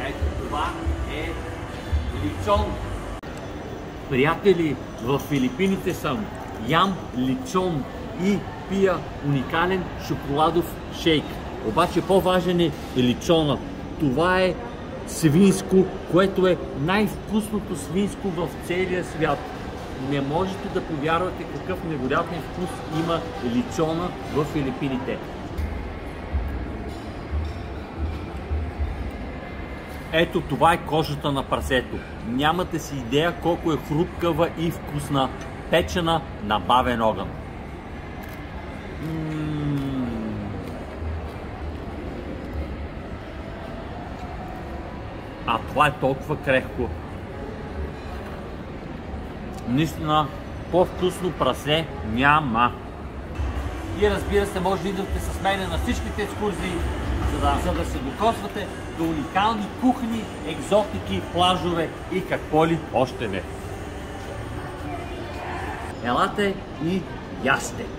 Ето това е личон. Приятели, в Филипините съм. Ям личон и пия уникален шоколадов шейк. Обаче по-важен е личона. Това е свинско, което е най-вкусното свинско в целия свят. Не можете да повярвате какъв невероятен вкус има личона в Филипините. Ето това е кожата на прасето. Нямате си идея колко е хрупкава и вкусна, печена на бавен огън. А това е толкова крехко. Наистина, по-вкусно прасе няма. И разбира се, може да идвате с мен на всичките екскурзии, за да се докосвате до уникални кухни, екзотики, плажове и какво ли още не. Елате и ясте!